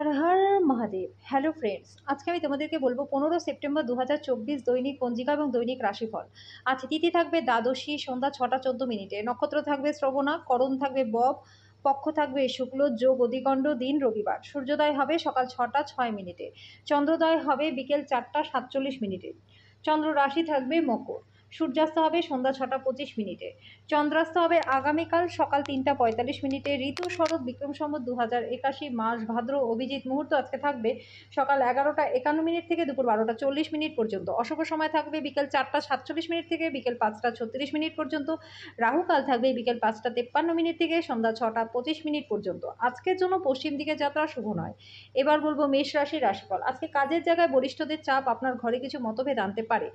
Har Har Mahadev. Hello friends, আজকে আমি তোমাদেরকে বলবো 15 সেপ্টেম্বর 2024 দৈনিক পঞ্জিকা এবং দৈনিক রাশিফল। আজ তিথি থাকবে দ্বাদশী, সন্ধ্যা 6টা 14 মিনিটে। নক্ষত্র থাকবে শ্রবণা, করণ থাকবে বব, পক্ষ থাকবে শুক্ল, যোগ অধিকণ্ড, দিন রবিবার। সূর্যোদয় হবে সকাল 6টা 6 মিনিটে। চন্দ্রোদয় হবে বিকেল 4টা 47 মিনিটে। চন্দ্র রাশি থাকবে মকর। সূর্যাস্ত হবে সন্ধ্যা 6টা 25 মিনিটে। চন্দ্রাস্ত হবে আগামীকাল সকাল 3টা 45 মিনিটে। ঋতু শরৎ, বিক্রম সম্বত 2081, মাস ভাদ্র, অভিজিৎ। মুহূর্ত আজকে থাকবে সকাল 11টা 51 মিনিট থেকে দুপুর 12টা 40 মিনিট পর্যন্ত। অশুভ সময় থাকবে বিকেল 4টা 47 মিনিট থেকে বিকেল 5টা 36 মিনিট পর্যন্ত। রাহুকাল থাকবে বিকেল 5টা 53 মিনিট থেকে সন্ধ্যা 6টা 25 মিনিট পর্যন্ত। আজকের জন্য পশ্চিম দিকে যাত্রা শুভ নয়। এবার বলবো মেষ রাশির রাশিফল। আজকে কাজের জায়গায় বরিষ্ঠদের চাপ আপনার ঘরে কিছু মতভেদ আনতে পারে।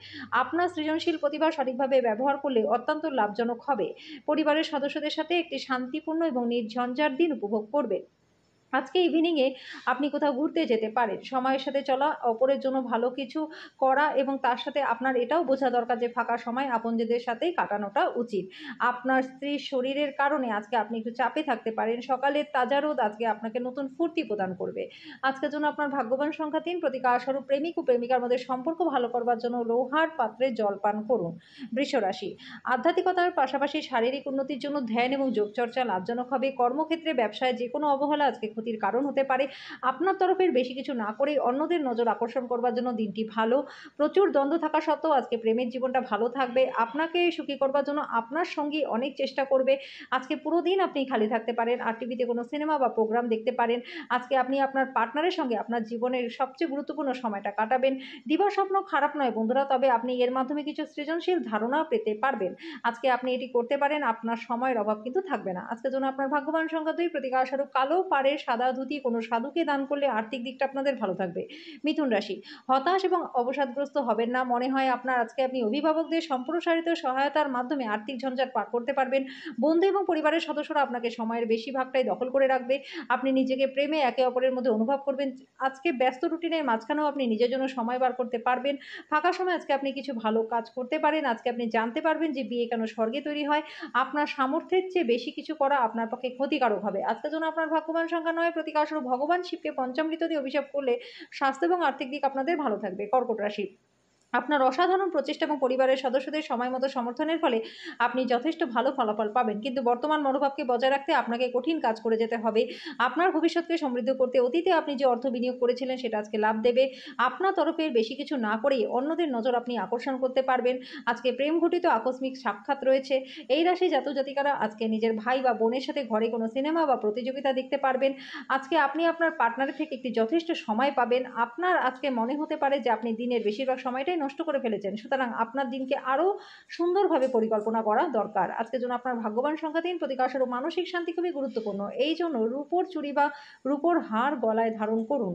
আপনার সৃজনশীল প্রতিভা সঠিকভাবে ব্যবহার করলে অত্যন্ত লাভজনক হবে। পরিবারের সদস্যদের সাথে একটি শান্তিপূর্ণ এবং নির্ঝঞ্ঝাট দিন উপভোগ করবেন। আজকে ইভিনিংয়ে আপনি কোথাও ঘুরতে যেতে পারেন। সময়ের সাথে চলা, অপরের জন্য ভালো কিছু করা এবং তার সাথে আপনার এটাও বোঝা দরকার যে ফাঁকা সময় আপনজনদের সাথেই কাটানোটা উচিত। আপনার স্ত্রীর শরীরের কারণে আজকে আপনি একটু চাপে থাকতে পারেন। সকালের তাজা রোদ আজকে আপনাকে নতুন ফুর্তি প্রদান করবে। আজকের জন্য আপনার ভাগ্যবান সংখ্যা ৩। প্রতিকারস্বরূপ প্রেমিক ও প্রেমিকার মধ্যে সম্পর্ক ভালো করবার জন্য লোহার পাত্রে জল পান করুন। বৃষ রাশি। আধ্যাত্মিকতার পাশাপাশি শারীরিক উন্নতির জন্য ধ্যান এবং যোগচর্চা লাভজনক হবে। কর্মক্ষেত্রে, ব্যবসায় যেকোনো অবহেলা আজকে ক্ষতির কারণ হতে পারে। আপনার তরফের বেশি কিছু না করেই অন্যদের নজর আকর্ষণ করবার জন্য দিনটি ভালো। প্রচুর দ্বন্দ্ব থাকা সত্ত্বেও আজকে প্রেমের জীবনটা ভালো থাকবে। আপনাকে সুখী করবার জন্য আপনার সঙ্গী অনেক চেষ্টা করবে। আজকে পুরো দিন আপনি খালি থাকতে পারেন। আর টিভিতে কোনো সিনেমা বা প্রোগ্রাম দেখতে পারেন। আজকে আপনি আপনার পার্টনারের সঙ্গে আপনার জীবনের সবচেয়ে গুরুত্বপূর্ণ সময়টা কাটাবেন। দিবাস্বপ্ন খারাপ নয় বন্ধুরা, তবে আপনি এর মাধ্যমে কিছু সৃজনশীল ধারণা পেতে পারবেন। আজকে আপনি এটি করতে পারেন, আপনার সময়ের অভাব কিন্তু থাকবে না। আজকের জন্য আপনার ভাগ্যবান সংখ্যা ২। প্রতিকারস্বরূপ কালো পাড়ের সাদা ধুতি কোনো সাধুকে দান করলে আর্থিক দিকটা আপনাদের ভালো থাকবে। মিথুন রাশি। হতাশ এবং অবসাদগ্রস্ত হবেন না। মনে হয় আপনি অভিভাবকদের সম্প্রসারিত সহায়তার মাধ্যমে আর্থিক ঝঞ্ঝাট পার করতে পারবেন। বন্ধু এবং পরিবারের সদস্যরা আপনাকে সময়ের বেশিরভাগটাই দখল করে রাখবে। আপনি নিজেকে প্রেমে একে অপরের মধ্যে অনুভব করবেন। আজকে ব্যস্ত রুটিনের মাঝখানেও আপনি নিজের জন্য সময় বার করতে পারবেন। ফাঁকা সময়ে আজকে আপনি কিছু ভালো কাজ করতে পারেন। আজকে আপনি জানতে পারবেন যে বিয়ে কেন স্বর্গে তৈরি হয়। আপনার সামর্থ্যের চেয়ে বেশি কিছু করা আপনার পক্ষে ক্ষতিকারক হবে। আজকের জন্য আপনার ভাগ্যবান সংখ্যা ৯। প্রতিকারস্বরূপ ভগবান শিবকে পঞ্চামৃত দিয়ে অভিষেক করলে স্বাস্থ্য এবং আর্থিক দিক আপনাদের ভালো থাকবে। কর্কট রাশি। আপনার অসাধারণ প্রচেষ্টা এবং পরিবারের সদস্যদের সময়মতো সমর্থনের ফলে আপনি যথেষ্ট ভালো ফলাফল পাবেন। কিন্তু বর্তমান মনোভাবকে বজায় রাখতে আপনাকে কঠিন কাজ করে যেতে হবে। আপনার ভবিষ্যৎকে সমৃদ্ধ করতে অতীতে আপনি যে অর্থ বিনিয়োগ করেছিলেন সেটা আজকে লাভ দেবে। আপনার তরফের বেশি কিছু না করেই অন্যদের নজর আপনি আকর্ষণ করতে পারবেন। আজকে প্রেম ঘটিত আকস্মিক সাক্ষাৎ রয়েছে। এই রাশি জাতক-জাতিকারা আজকে নিজের ভাই বা বোনের সাথে ঘরে কোনো সিনেমা বা প্রতিযোগিতা দেখতে পারবেন। আজকে আপনি আপনার পার্টনারের থেকে একটি যথেষ্ট সময় পাবেন। আপনার আজকে মনে হতে পারে যে আপনি দিনের বেশিরভাগ সময়টাই নষ্ট করে ফেলেছেন। সুতরাং আপনার দিনকে আরো সুন্দরভাবে পরিকল্পনা করা দরকার। আজকের জন্য আপনার ভাগ্যবান সংখ্যা ৩। প্রতিকারস্বরূপ মানসিক শান্তি খুবই গুরুত্বপূর্ণ। এইজন্য রূপোর চুড়ি বা রূপোর হার গলায় ধারণ করুন।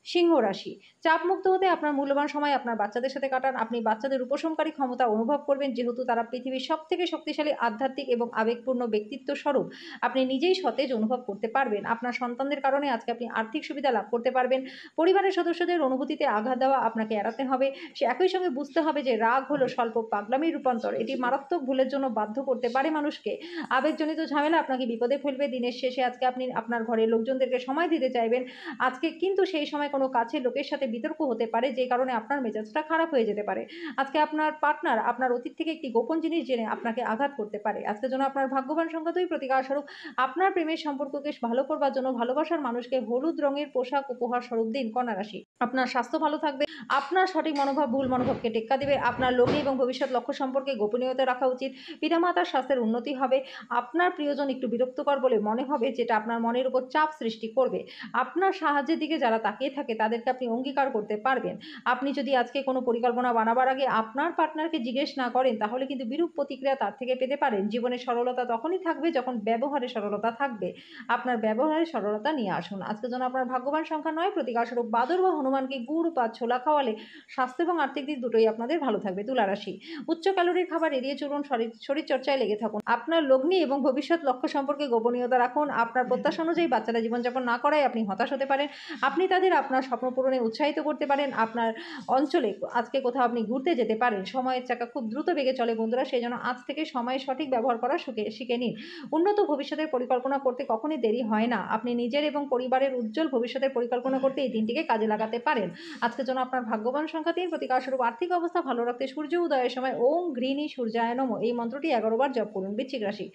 সিংহ রাশি। চাপমুক্ত হতে আপনার মূল্যবান সময় আপনার বাচ্চাদের সাথে কাটান। আপনি বাচ্চাদের উপশমকারী ক্ষমতা অনুভব করবেন, যেহেতু তারা পৃথিবীর সবথেকে শক্তিশালী আধ্যাত্মিক এবং আবেগপূর্ণ ব্যক্তিত্ব স্বরূপ। আপনি নিজেই সতেজ অনুভব করতে পারবেন। আপনার সন্তানদের কারণে আজকে আপনি আর্থিক সুবিধা লাভ করতে পারবেন। পরিবারের সদস্যদের অনুভূতিতে আঘাত দেওয়া আপনাকে এড়াতে হবে। সে একই সঙ্গে বুঝতে হবে যে রাগ হলো স্বল্প পাগলামির রূপান্তর। এটি মারাত্মক ভুলের জন্য বাধ্য করতে পারে মানুষকে। আবেগজনিত ঝামেলা আপনাকে বিপদে ফেলবে। দিনের শেষে আজকে আপনি আপনার ঘরের লোকজনদেরকে সময় দিতে চাইবেন। আজকে কিন্তু সেই সময় কোনো কাছের লোকের সাথে বিতর্ক হতে পারে, যে কারণে আপনার মেজাজটা খারাপ হয়ে যেতে পারে। আজকে আপনার পার্টনার আপনার অতীত থেকে একটি গোপন জিনিস জেনে আপনাকে আঘাত করতে পারে। আজকের জন্য আপনার ভাগ্যবান সংখ্যা ২। প্রতিকারস্বরূপ আপনার প্রেমের সম্পর্ককে ভালো করবার জন্য ভালোবাসার মানুষকে হলুদ রঙের পোশাক উপহার স্বরূপ দিন। কন্যা রাশি। আপনার স্বাস্থ্য ভালো থাকবে। আপনার সঠিক মনোভাব ভুল মনোভাবকে টেক্কা দিবে। আপনার লগ্নি এবং ভবিষ্যৎ লক্ষ্য সম্পর্কে গোপনীয়তা রাখা উচিত। পিতামাতার স্বাস্থ্যের উন্নতি হবে। আপনার প্রিয়জন একটু বিরক্তকর বলে মনে হবে, যেটা আপনার মনের উপর চাপ সৃষ্টি করবে। আপনার সাহায্যের দিকে যারা তাকিয়ে থাকে তাদেরকে আপনি অঙ্গীকার করতে পারবেন। আপনি যদি আজকে কোনো পরিকল্পনা বানাবার আগে আপনার পার্টনারকে জিজ্ঞেস না করেন, তাহলে কিন্তু বিরূপ প্রতিক্রিয়া তার থেকে পেতে পারেন। জীবনে সরলতা তখনই থাকবে যখন ব্যবহারে সরলতা থাকবে। আপনার ব্যবহারে সরলতা নিয়ে আসুন। আজকের জন্য আপনার ভাগ্যবান সংখ্যা ৯। প্রতিকারস্বরূপ বাদর বা হনুমানকে গুড় বা ছোলা খাওয়ালে স্বাস্থ্য এবং আর্থিক দিক দুটোই আপনাদের ভালো থাকবে। তুলা রাশি। উচ্চ ক্যালোরির খাবার এড়িয়ে চলুন, শরীরচর্চায় লেগে থাকুন। আপনার লগ্নি এবং ভবিষ্যৎ লক্ষ্য সম্পর্কে গোপনীয়তা রাখুন। আপনার প্রত্যাশা অনুযায়ী বাচ্চারা জীবনযাপন না করায় আপনি হতাশ হতে পারেন। আপনি তাদের আপনার স্বপ্ন পূরণে উৎসাহিত করতে পারেন। আপনার অঞ্চলে আজকে কোথাও আপনি ঘুরতে যেতে পারেন। সময়ের চাকা খুব দ্রুত বেগে চলে বন্ধুরা, সেজন্য আজ থেকে সময়ের সঠিক ব্যবহার করা শিখে নিন। উন্নত ভবিষ্যতের পরিকল্পনা করতে কখনই দেরি হয় না। আপনি নিজের এবং পরিবারের উজ্জ্বল ভবিষ্যতের পরিকল্পনা করতে এই দিনটিকে কাজে লাগাতে পারেন। আজকের জন্য আপনার ভাগ্যবান সংখ্যা ৩, প্রতিকারস্বরূপ আর্থিক অবস্থা ভালো রাখতে সূর্য উদয়ের সময় ওম ঘৃণী সূর্যায় নমঃ এই মন্ত্রটি ১১ বার জপ করুন। বৃশ্চিক রাশি,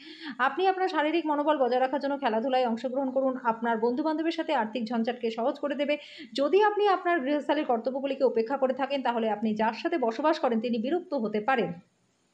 আপনি আপনার শারীরিক মনোবল বজায় রাখার জন্য খেলাধুলায় অংশগ্রহণ করুন। আপনার বন্ধু-বান্ধবের সাথে আর্থিক ঝঞ্ঝাটকে সহজ করে দেবে। যদি আপনি আপনার গৃহস্থালির কর্তব্যগুলিকে উপেক্ষা করে থাকেন, তাহলে আপনি যার সাথে বসবাস করেন তিনি বিরক্ত হতে পারেন।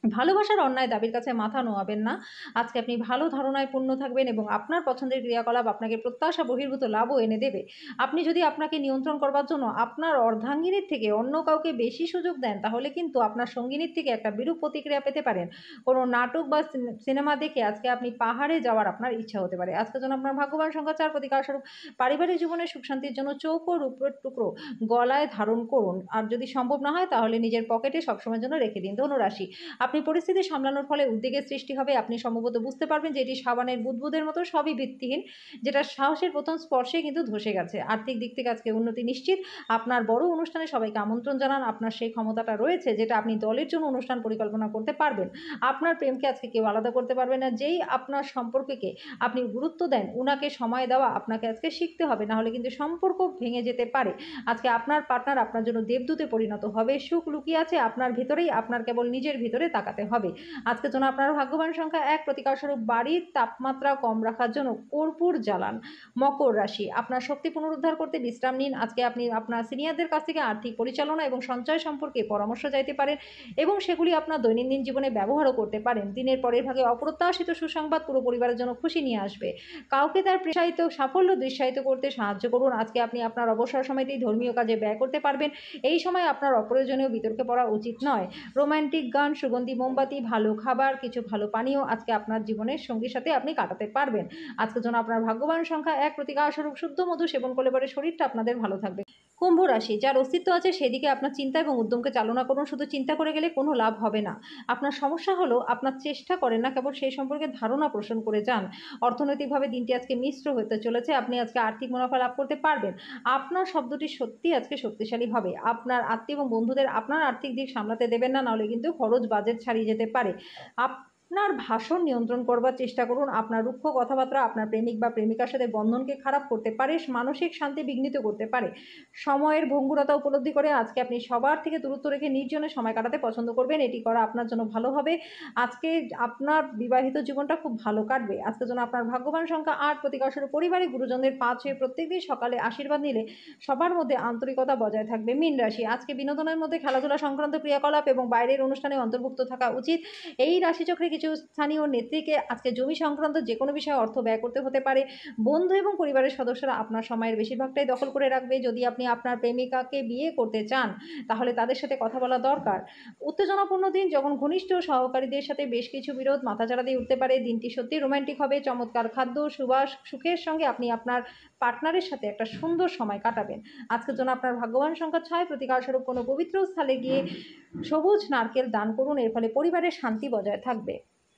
ভালোবাসার অন্যায় দাবির কাছে মাথা নোয়াবেন না। আজকে আপনি ভালো ধারণায় পূর্ণ থাকবেন এবং আপনার পছন্দের ক্রিয়াকলাপ আপনাকে প্রত্যাশা বহির্ভূত লাভও এনে দেবে। আপনি যদি আপনাকে নিয়ন্ত্রণ করবার জন্য আপনার অর্ধাঙ্গিনীর থেকে অন্য কাউকে বেশি সুযোগ দেন, তাহলে কিন্তু আপনার সঙ্গিনীর থেকে একটা বিরূপ প্রতিক্রিয়া পেতে পারেন। কোনো নাটক বা সিনেমা দেখে আজকে আপনি পাহাড়ে যাওয়ার আপনার ইচ্ছা হতে পারে। আজকের জন্য আপনার ভাগ্যবান সংখ্যা ৪, প্রতিকারস্বরূপ পারিবারিক জীবনে সুখ শান্তির জন্য চৌকো রূপোর টুকরো গলায় ধারণ করুন। আর যদি সম্ভব না হয় তাহলে নিজের পকেটে সবসময়ের জন্য রেখে দিন। ধনুরাশি, আপনি পরিস্থিতি সামলানোর ফলে উদ্বেগের সৃষ্টি হবে। আপনি সম্ভবত বুঝতে পারবেন যে এটি সাবানের বুদবুদের মতো, সবই ভিত্তিহীন, যেটা সাহসের প্রথম স্পর্শে কিন্তু ধসে গেছে। আর্থিক দিক থেকে আজকে উন্নতি নিশ্চিত। আপনার বড় অনুষ্ঠানে সবাইকে আমন্ত্রণ জানান। আপনার সেই ক্ষমতাটা রয়েছে যেটা আপনি দলের জন্য অনুষ্ঠান পরিকল্পনা করতে পারবেন। আপনার প্রেমকে আজকে কেউ আলাদা করতে পারবে না। যেই আপনার সম্পর্ককে আপনি গুরুত্ব দেন, উনাকে সময় দেওয়া আপনাকে আজকে শিখতে হবে, নাহলে কিন্তু সম্পর্ক ভেঙে যেতে পারে। আজকে আপনার পার্টনার আপনার জন্য দেবদূতে পরিণত হবে। সুখ লুকিয়ে আছে আপনার ভিতরেই, আপনার কেবল নিজের ভিতরে তাকাতে হবে। আজকের জন্য আপনার ভাগ্যবান সংখ্যা ১, প্রতিকারস্বরূপ বাড়ির তাপমাত্রা কম রাখার জন্য কর্পূর জ্বালান। মকর রাশি, আপনার শক্তি পুনরুদ্ধার করতে বিশ্রাম নিন। আজকে আপনি আপনার সিনিয়রদের কাছ থেকে আর্থিক পরিচালনা এবং সঞ্চয় সম্পর্কে পরামর্শ চাইতে পারেন এবং সেগুলি আপনার দৈনন্দিন জীবনে ব্যবহারও করতে পারেন। দিনের পরের ভাগে অপ্রত্যাশিত সুসংবাদ পুরো পরিবারের জন্য খুশি নিয়ে আসবে। কাউকে তার পেশায়িত সাফল্য দুঃসাহিত করতে সাহায্য করুন। আজকে আপনি আপনার অবসর সময়টি ধর্মীয় কাজে ব্যয় করতে পারবেন। এই সময় আপনার অপ্রয়োজনীয় বিতর্কে পড়া উচিত নয়। রোমান্টিক গান, সুগন্ধি মোমবাতি, ভালো খাবার, কিছু ভালো পানীয় আজকে আপনার জীবনের সঙ্গীর সাথে আপনি কাটাতে পারবেন। আজকের জন্য আপনার ভাগ্যবান সংখ্যা ১, প্রতিকারস্বরূপ শুদ্ধ মধু সেবন করলে পরে শরীরটা আপনাদের ভালো থাকবে। কুম্ভ রাশি, যার অস্তিত্ব আছে সেদিকে আপনার চিন্তা এবং উদ্যমকে চালনা করুন। শুধু চিন্তা করে গেলে কোনো লাভ হবে না। আপনার সমস্যা হলো আপনার চেষ্টা করেন না, কেবল সেই সম্পর্কে ধারণা পোষণ করে যান। অর্থনৈতিকভাবে দিনটি আজকে মিশ্র হতে চলেছে। আপনি আজকে আর্থিক মুনাফা লাভ করতে পারবেন। আপনার শব্দটি সত্যিই আজকে শক্তিশালী হবে। আপনার আত্মীয় এবং বন্ধুদের আপনার আর্থিক দিক সামলাতে দেবেন না, নাহলে কিন্তু খরচ বাজেট ছাড়িয়ে যেতে পারে। আপনার ভাষণ নিয়ন্ত্রণ করবার চেষ্টা করুন। আপনার রুক্ষ কথাবার্তা আপনার প্রেমিক বা প্রেমিকার সাথে বন্ধনকে খারাপ করতে পারে, মানসিক শান্তি বিঘ্নিত করতে পারে। সময়ের ভঙ্গুরতা উপলব্ধি করে আজকে আপনি সবার থেকে দূরত্ব রেখে নির্জনে সময় কাটাতে পছন্দ করবেন। এটি করা আপনার জন্য ভালো হবে। আজকে আপনার বিবাহিত জীবনটা খুব ভালো কাটবে। আজকের জন্য আপনার ভাগ্যবান সংখ্যা ৮, প্রতিকারস্বরূপ পরিবারিক গুরুজনদের পা ছুঁয়ে প্রত্যেকদিন সকালে আশীর্বাদ নিলে সবার মধ্যে আন্তরিকতা বজায় থাকবে। মীন রাশি, আজকে বিনোদনের মধ্যে খেলাধুলা সংক্রান্ত ক্রিয়াকলাপ এবং বাইরের অনুষ্ঠানে অন্তর্ভুক্ত থাকা উচিত। এই রাশিচক্রে কিছু স্থানীয় নেত্রীকে আজকে জমি সংক্রান্ত যে কোনো বিষয়ে অর্থ ব্যয় করতে হতে পারে। বন্ধু এবং পরিবারের সদস্যরা আপনার সময়ের বেশিরভাগটাই দখল করে রাখবে। যদি আপনি আপনার প্রেমিকাকে বিয়ে করতে চান, তাহলে তাদের সাথে কথা বলা দরকার। উত্তেজনাপূর্ণ দিন, যখন ঘনিষ্ঠ সহকারীদের সাথে বেশ কিছু বিরোধ মাথাচাড়া দিয়ে উঠতে পারে। দিনটি সত্যি রোমান্টিক হবে। চমৎকার খাদ্য, সুবাস, সুখের সঙ্গে আপনি আপনার পার্টনারের সাথে একটা সুন্দর সময় কাটাবেন। আজকের জন্য আপনার ভাগ্যবান সংখ্যা ৬, প্রতিকারস্বরূপ কোনো পবিত্র স্থলে গিয়ে সবুজ নারকেল দান করুন। এর ফলে পরিবারের শান্তি বজায় থাকবে।